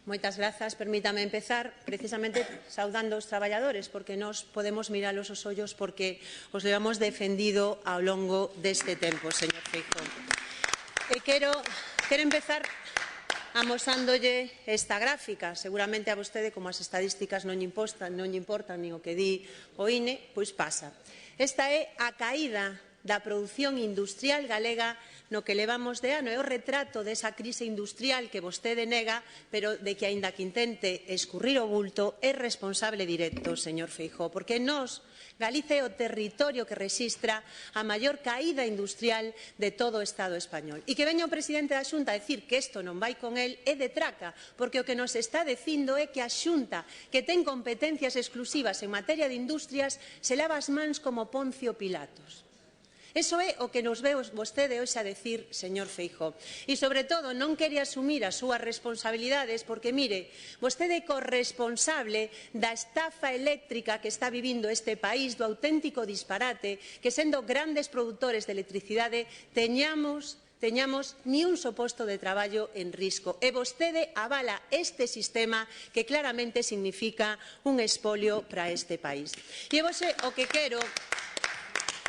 Moitas grazas. Permítame empezar precisamente saudando os traballadores, porque nós podemos miralos os ollos porque os levamos defendido ao longo deste tempo, señor Feijóo. E quero empezar amosándolle esta gráfica. Seguramente a vostede, como as estadísticas non lle importan nin o que di o INE, pois pasa. Esta é a caída da produción industrial galega no que levamos de ano. É o retrato desa crise industrial que vostede nega, pero de que, aínda que intente escurrir o bulto, é responsable directo, señor Feijóo, porque nós, Galicia é o territorio que rexistra a maior caída industrial de todo o Estado español. E que veña o presidente da Xunta a decir que isto non vai con el é de traca, porque o que nos está dicindo é que a Xunta, que ten competencias exclusivas en materia de industrias, se lava as mans como Poncio Pilatos. Iso é o que nos veu vostede hoxe a decir, señor Feijóo. E, sobre todo, non quere asumir as súas responsabilidades porque, mire, vostede é corresponsable da estafa eléctrica que está vivindo este país, do auténtico disparate, que sendo grandes produtores de electricidade teñamos ni un só posto de traballo en risco. E vostede avala este sistema que claramente significa un expolio para este país. E hoxe o que quero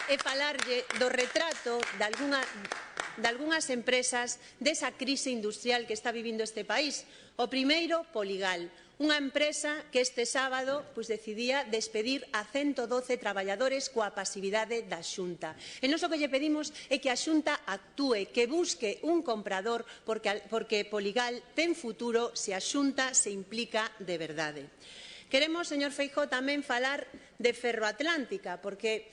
é falarlle do retrato de algunhas empresas desa crise industrial que está vivindo este país. O primeiro, Poligal, unha empresa que este sábado decidía despedir a 112 traballadores coa pasividade da Xunta. E nós o que lle pedimos é que a Xunta actúe, que busque un comprador, porque Poligal ten futuro se a Xunta se implica de verdade. Queremos, señor Feijóo, tamén falar de Ferroatlántica, porque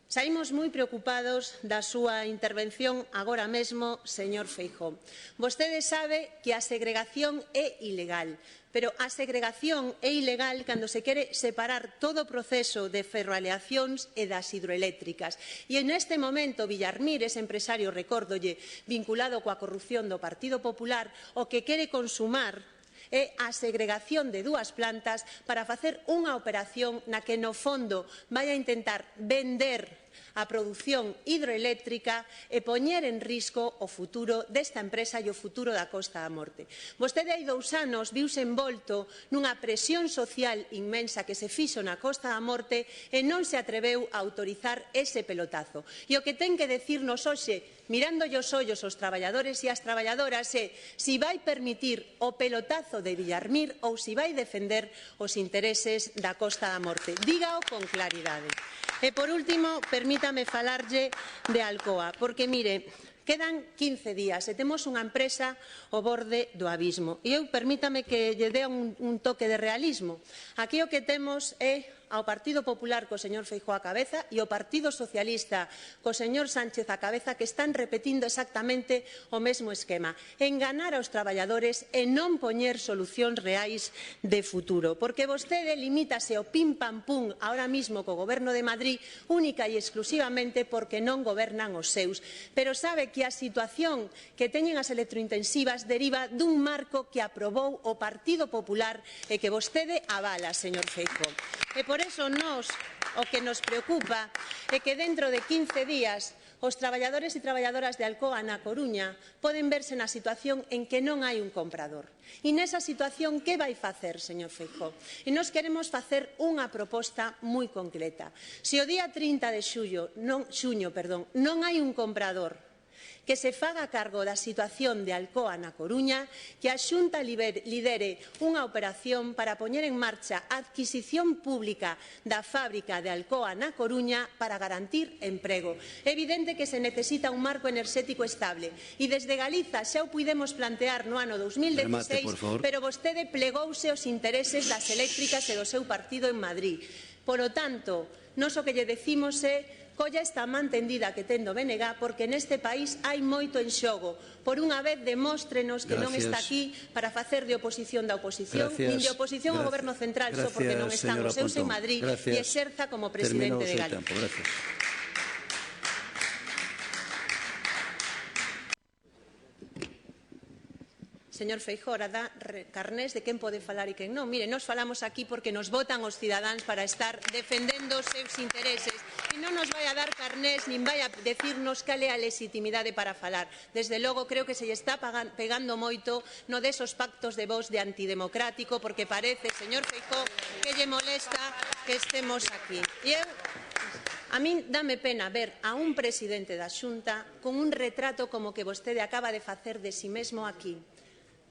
saímos moi preocupados da súa intervención agora mesmo, señor Feijóo. Vostede sabe que a segregación é ilegal, pero a segregación é ilegal cando se quere separar todo o proceso de ferroaleacións e das hidroeléctricas. E neste momento, Villarmir, ese empresario, recórdolle, vinculado coa corrupción do Partido Popular, o que quere consumar é a segregación de dúas plantas para facer unha operación na que, no fondo, vai a intentar vender a produción hidroeléctrica e poñer en risco o futuro desta empresa e o futuro da Costa da Morte. Vostede hai 2 anos viuse envolto nunha presión social inmensa que se fixo na Costa da Morte e non se atreveu a autorizar ese pelotazo. E o que ten que decirnos hoxe, mirándolle os ollos aos traballadores e as traballadoras, é se vai permitir o pelotazo de Villarmir ou se vai defender os intereses da Costa da Morte. Dígao con claridade. E, por último, permítame falarlle de Alcoa, porque, mire, quedan 15 días e temos unha empresa ao borde do abismo. E eu, permítame que lle dea un toque de realismo. Aquí o que temos é ao Partido Popular co señor Feijóo á cabeza e ao Partido Socialista co señor Sánchez á cabeza, que están repetindo exactamente o mesmo esquema: enganar aos traballadores e non poñer solucións reais de futuro, porque vostede limítase ao pim-pam-pum ahora mismo co Goberno de Madrid única e exclusivamente porque non gobernan os seus. Pero sabe que a situación que teñen as electrointensivas deriva dun marco que aprobou o Partido Popular e que vostede avala, señor Feijóo. E por iso nós o que nos preocupa é que dentro de 15 días os traballadores e traballadoras de Alcoa na Coruña poden verse na situación en que non hai un comprador. E nesa situación, que vai facer, señor Feijóo? E nós queremos facer unha proposta moi concreta. Se o día 30 de xuño non hai un comprador que se faga cargo da situación de Alcoa na Coruña, que a Xunta lidere unha operación para poñer en marcha a adquisición pública da fábrica de Alcoa na Coruña para garantir emprego. É evidente que se necesita un marco enerxético estable e desde Galiza xa o puidemos plantear no ano 2016, pero vostede plegouse aos intereses das eléctricas e do seu partido en Madrid. Polo tanto, nós o que lle decimos é: colla esta man tendida que ten do BNG, porque neste país hai moito en xogo. Por unha vez, demóstrenos que non está aquí para facer de oposición da oposición, nin de oposición ao Goberno central, só porque non están os seus en Madrid, e exerza como presidente de Galicia. Señor Feijóo, ahora dá carnés de quen pode falar e quen non. Mire, nós falamos aquí porque nos votan os cidadáns para estar defendendo os seus intereses e non nos vai a dar carnés nin vai a decirnos cal é a legitimidade para falar. Desde logo, creo que se lle está pegando moito no desos pactos de voz de antidemocrático, porque parece, señor Feijóo, que lle molesta que estemos aquí. E a min dame pena ver a un presidente da Xunta con un retrato como que vostede acaba de facer de si mesmo aquí.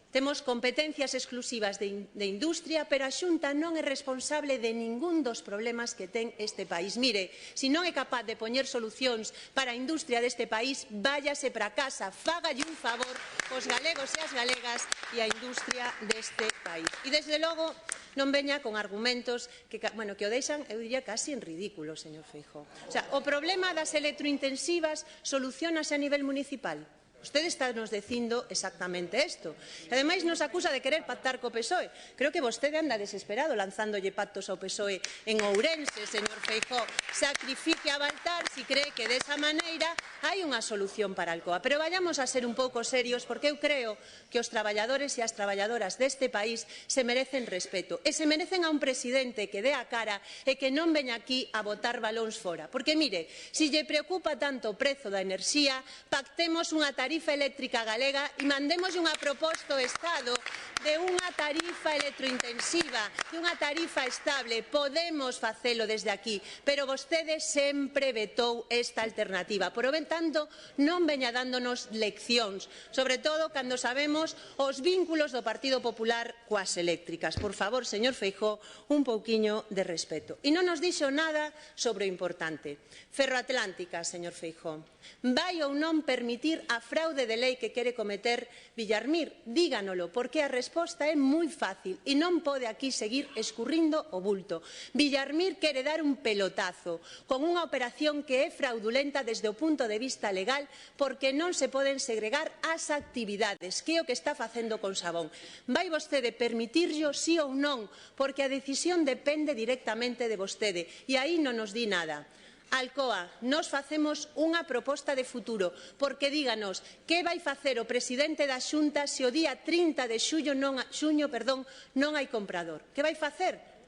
Temos competencias exclusivas de industria, pero a Xunta non é responsable de ningún dos problemas que ten este país. Mire, se non é capaz de poñer solucións para a industria deste país, váyase para casa, fágalle un favor aos galegos e as galegas e a industria deste país. E, desde logo, non veña con argumentos que o deixan, eu diría, casi en ridículo, señor Feijóo. O problema das electrointensivas soluciónase a nivel municipal. Vostede está nos dicindo exactamente isto. E, ademais, nos acusa de querer pactar co PSOE. Creo que vostede anda desesperado lanzándolle pactos ao PSOE en Ourense, señor Feijóo. Sacrifique a Baltar si cree que desa maneira hai unha solución para Alcoa. Pero vayamos a ser un pouco serios, porque eu creo que os traballadores e as traballadoras deste país se merecen respeto. E se merecen a un presidente que dé a cara e que non veña aquí a botar balóns fora. Porque, mire, se lle preocupa tanto o prezo da enerxía, pactemos unha tarifa eléctrica galega e mandémoslle unha proposta ao Estado de unha tarifa electrointensiva, de unha tarifa estable. Podemos facelo desde aquí, pero vostede sempre vetou esta alternativa. Por o tanto, non veña dándonos leccións, sobre todo cando sabemos os vínculos do Partido Popular coas eléctricas. Por favor, señor Feijóo, un pouquiño de respeto. E non nos dixo nada sobre o importante. Ferroatlántica, señor Feijóo. Vai ou non permitir a fraude de lei que quere cometer Villarmir? Díganolo, porque a resposta é moi fácil e non pode aquí seguir escurrindo o bulto. Villarmir quere dar un pelotazo con unha operación que é fraudulenta desde o punto de vista legal, porque non se poden segregar as actividades, que é o que está facendo con Sabón. Vai vostede permitirlo, sí ou non? Porque a decisión depende directamente de vostede e aí non nos di nada. Alcoa, nos facemos unha proposta de futuro, porque díganos que vai facer o presidente da Xunta se o día 30 de xuño non hai comprador. Que vai facer?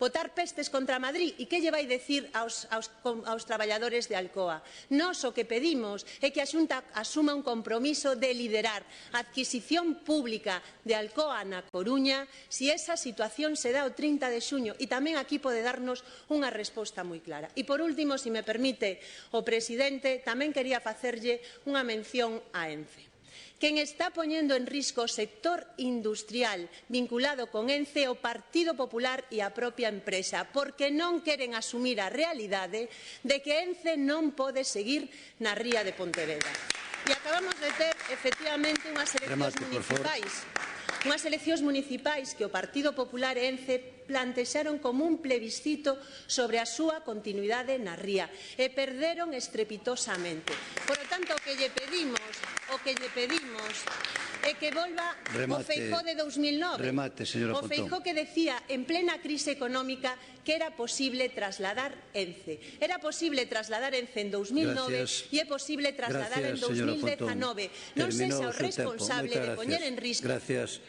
Botar pestes contra Madrid? E que lle vai dicir aos traballadores de Alcoa? Nós o que pedimos é que a Xunta asuma un compromiso de liderar a adquisición pública de Alcoa na Coruña se esa situación se dá o 30 de xuño, e tamén aquí pode darnos unha resposta moi clara. E, por último, se me permite o presidente, tamén quería facerlle unha mención a ENCE. Quen está poñendo en risco o sector industrial vinculado con ENCE, o Partido Popular e a propia empresa, porque non queren asumir a realidade de que ENCE non pode seguir na ría de Pontevedra. E acabamos de ter, efectivamente, unhas eleccións municipais que o Partido Popular e ENCE plantexaron como un plebiscito sobre a súa continuidade na ría e perderon estrepitosamente. Por lo tanto, o que lle pedimos é que volva o Feijóo de 2009. O Feijóo que decía en plena crise económica que era posible trasladar ENCE. Era posible trasladar ENCE en 2009 e é posible trasladar en 2019. Non sexa o responsable de poñer en risco. Gracias.